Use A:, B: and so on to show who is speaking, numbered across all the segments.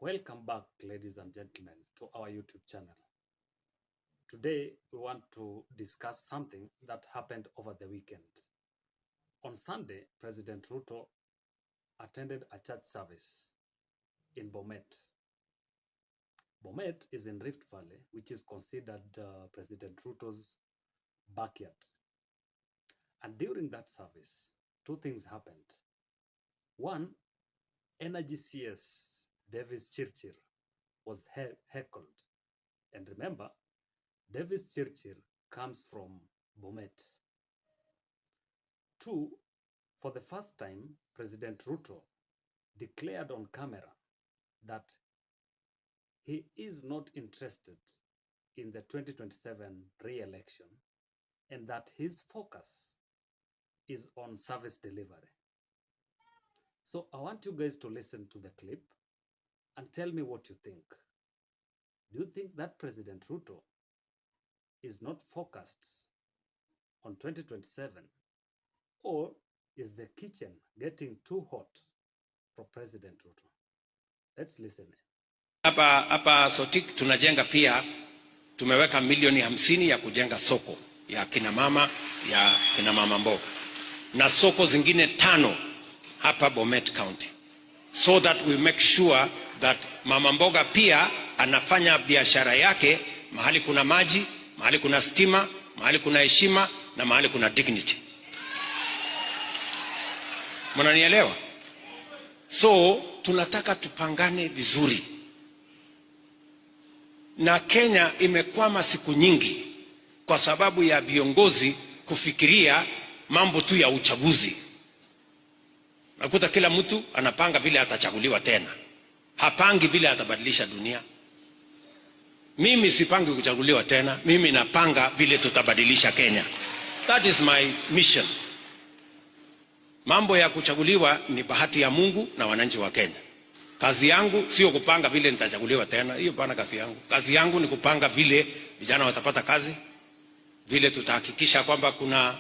A: Welcome back, ladies and gentlemen, to our YouTube channel. Today, we want to discuss something that happened over the weekend. On Sunday, President Ruto attended a church service in Bomet. Bomet is in Rift Valley, which is considered President Ruto's backyard. And during that service, two things happened. One, Energy CS Davis Chirchir was heckled. And remember, Davis Chirchir comes from Bomet. Two, for the first time, President Ruto declared on camera that he is not interested in the 2027 re-election and that his focus is on service delivery. So I want you guys to listen to the clip and tell me what you think. Do you think that President Ruto is not focused on 2027, or is the kitchen getting too hot for President Ruto? Let's listen.
B: Hapa Sotik tunajenga pia, tumeweka milioni 50 ya kujenga soko ya kina mama mboga na soko zingine 5 hapa Bomet County, so that we make sure that mama mboga pia anafanya biashara yake mahali kuna maji, mahali kuna stima, mahali kuna heshima na mahali kuna dignity. Mnanielewa? So tunataka tupangane vizuri. Na Kenya imekwama siku nyingi kwa sababu ya viongozi kufikiria mambo tu ya uchaguzi. Nakuta kila mtu anapanga vile atachaguliwa tena. Hapangi vile atabadilisha dunia. Mimi sipangi kuchaguliwa tena, mimi napanga vile tutabadilisha Kenya. That is my mission. Mambo ya kuchaguliwa ni bahati ya Mungu na wananchi wa Kenya. Kazi yangu sio kupanga vile nitachaguliwa tena, hiyo bana kazi yangu. Kazi yangu ni kupanga vile vijana watapata kazi, vile tutahakikisha kwamba kuna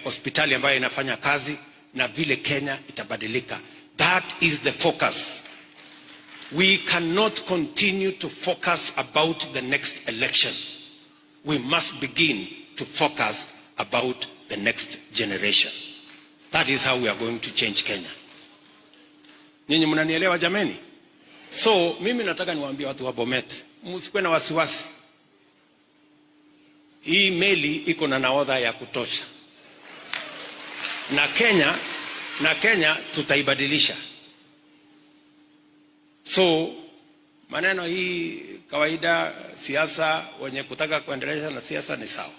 B: hospitali ambayo inafanya kazi na vile Kenya itabadilika. That is the focus. We cannot continue to focus about the next election. We must begin to focus about the next generation. That is how we are going to change Kenya. Nyinyi mnanielewa jameni? So mimi nataka niwaambie watu wa Bomet, msikuwe na wasiwasi. Hii meli iko na nahodha ya kutosha. Na Kenya tutaibadilisha. So maneno hii kawaida, siasa, wenye kutaka kuendelea na siasa ni sawa,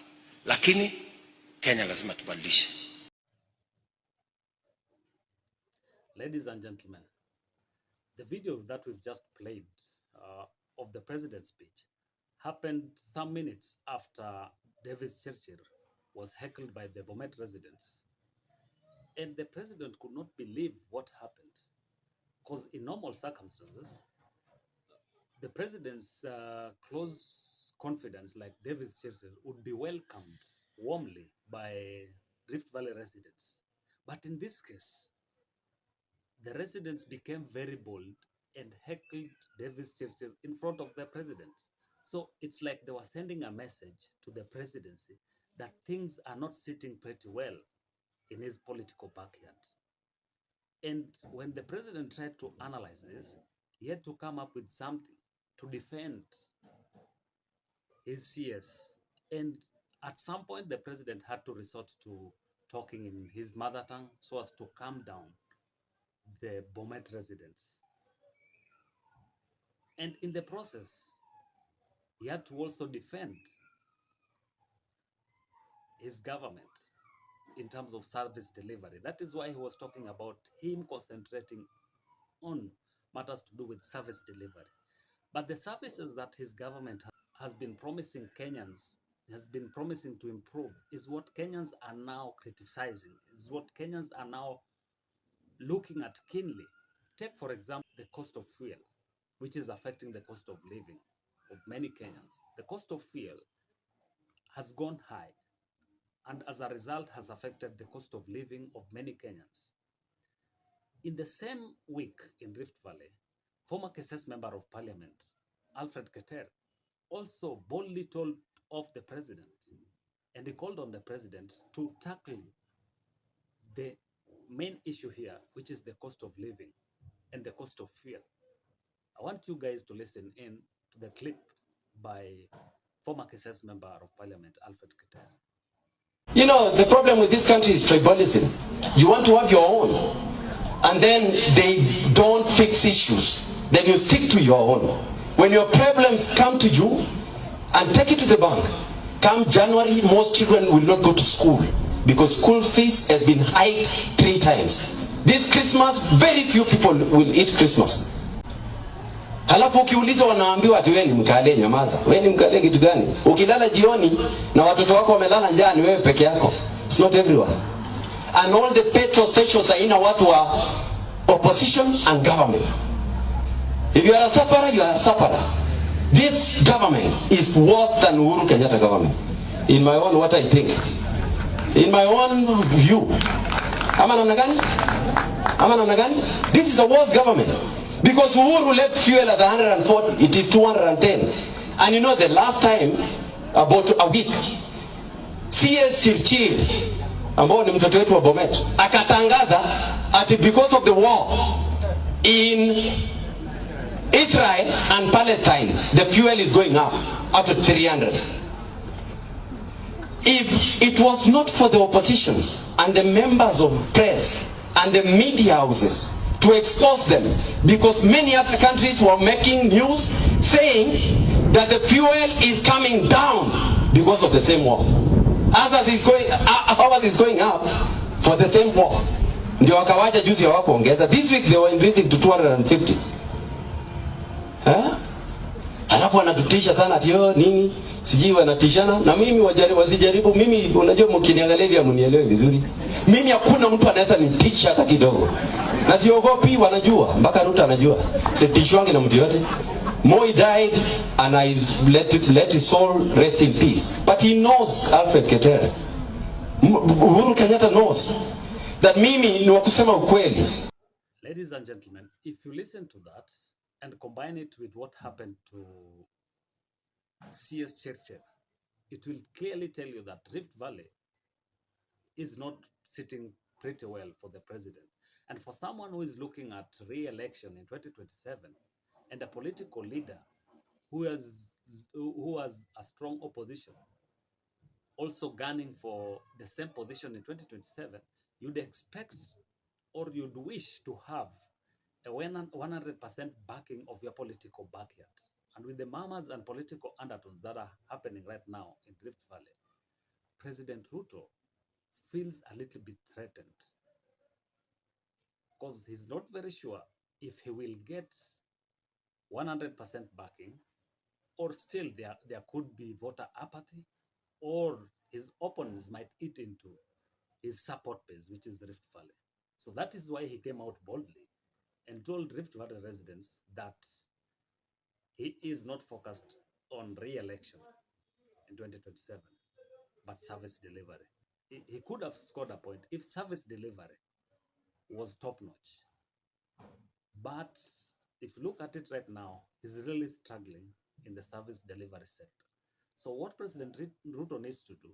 B: lakini Kenya lazima tubadilishe.
A: Ladies and gentlemen, the video that we've just played of the president's speech happened some minutes after Davis Chirchir was heckled by the Bomet residents. And the president could not believe what happened, because in normal circumstances, the president's close confidants like Davis Chirchir would be welcomed warmly by Rift Valley residents. But in this case, the residents became very bold and heckled Davis Chirchir in front of the president. So it's like they were sending a message to the presidency that things are not sitting pretty well in his political backyard. And when the president tried to analyze this, he had to come up with something to defend his CS. And at some point, the president had to resort to talking in his mother tongue so as to calm down the Bomet residents. And in the process, he had to also defend his government in terms of service delivery. That is why he was talking about him concentrating on matters to do with service delivery. But the services that his government has been promising Kenyans, has been promising to improve, is what Kenyans are now criticizing, is what Kenyans are now looking at keenly. Take, for example, the cost of fuel, which is affecting the cost of living of many Kenyans. The cost of fuel has gone high, and as a result has affected the cost of living of many Kenyans. In the same week in Rift Valley, former KSS Member of Parliament, Alfred Keter, also boldly told off the president, and he called on the president to tackle the main issue here, which is the cost of living and the cost of fuel. I want you guys to listen in to the clip by former KSS Member of Parliament, Alfred Keter.
C: You know, the problem with this country is tribalism. You want to have your own, and then they don't fix issues. Then you stick to your own. When your problems come to you, and take it to the bank. Come January, most children will not go to school because school fees has been hiked 3 times. This Christmas, very few people will eat Christmas. Halafu ukiuliza wanaambiwa ati wewe ni mkale, nyamaza. Wewe ni mkale kitu gani? Ukilala jioni na watoto wako wamelala njaa ni wewe peke yako. It's not everyone. And all the petrol stations are in watu wa opposition and government. If you are a sufferer, you are a sufferer. This government is worse than Uhuru Kenyatta government. In my own, what I think. In my own view. Ama namna gani? This is a worse government. Because Uhuru left fuel at 140, it is 210. And you know the last time, about a week, CS Chirchir, ambao ni mtoto wetu wa Bomet, akatangaza ati because of the war in Israel and Palestine, the fuel is going up to 300. If it was not for the opposition and the members of press and the media houses to expose them, because many other countries were making news saying that the fuel is coming down because of the same war. Ours is going up for the same war. Ndio wakawaja juzi hawakuongeza. This week they were increasing to 250. Alafu wanatutisha sana ati nini? Sijui wanatishana na mimi wasijaribu. Mimi unajua mkiniangalia hivi mnielewe vizuri. Mimi hakuna mtu anaweza nitisha hata kidogo. Na siogopi, wanajua, mpaka Ruto anajua. Sitishwangi na mtu yote. Moi died and I let his soul rest in peace. But he knows, Alfred Keter, Uhuru Kenyatta knows that mimi ni wa kusema ukweli.
A: Ladies and gentlemen, if you listen to that and combine it with what happened to CS Chirchir, it will clearly tell you that Rift Valley is not sitting pretty well for the president. And for someone who is looking at re-election in 2027 and a political leader who has a strong opposition also gunning for the same position in 2027, you'd expect or you'd wish to have a 100% backing of your political backyard. And with the murmurs and political undertones that are happening right now in Rift Valley, President Ruto feels a little bit threatened because he's not very sure if he will get 100% backing, or still there could be voter apathy, or his opponents might eat into his support base, which is Rift Valley. So that is why he came out boldly and told Rift Valley residents that he is not focused on re-election in 2027, but service delivery. He could have scored a point if service delivery was top-notch. But if you look at it right now, he's really struggling in the service delivery sector. So what President Ruto needs to do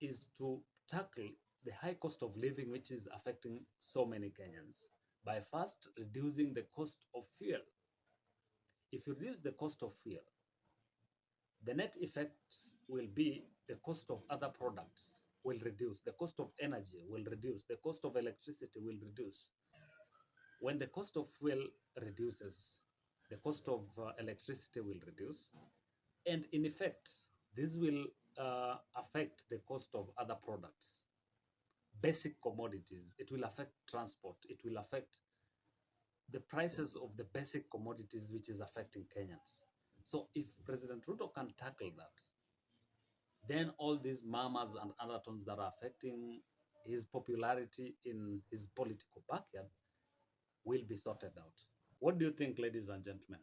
A: is to tackle the high cost of living, which is affecting so many Kenyans, by first reducing the cost of fuel. If you reduce the cost of fuel, the net effect will be the cost of other products will reduce, the cost of energy will reduce, the cost of electricity will reduce. When the cost of fuel reduces, the cost of electricity will reduce. And in effect, this will affect the cost of other products, basic commodities. It will affect transport. It will affect the prices of the basic commodities, which is affecting Kenyans. So if President Ruto can tackle that, then all these murmurs and undertones that are affecting his popularity in his political backyard will be sorted out. What do you think, ladies and gentlemen?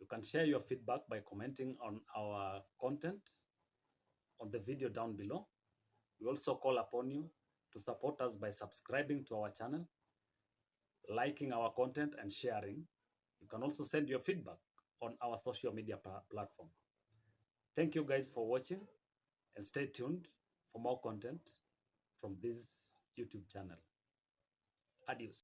A: You can share your feedback by commenting on our content on the video down below. We also call upon you to support us by subscribing to our channel, liking our content and sharing. You can also send your feedback on our social media platform. Thank you guys for watching, and stay tuned for more content from this YouTube channel. Adios.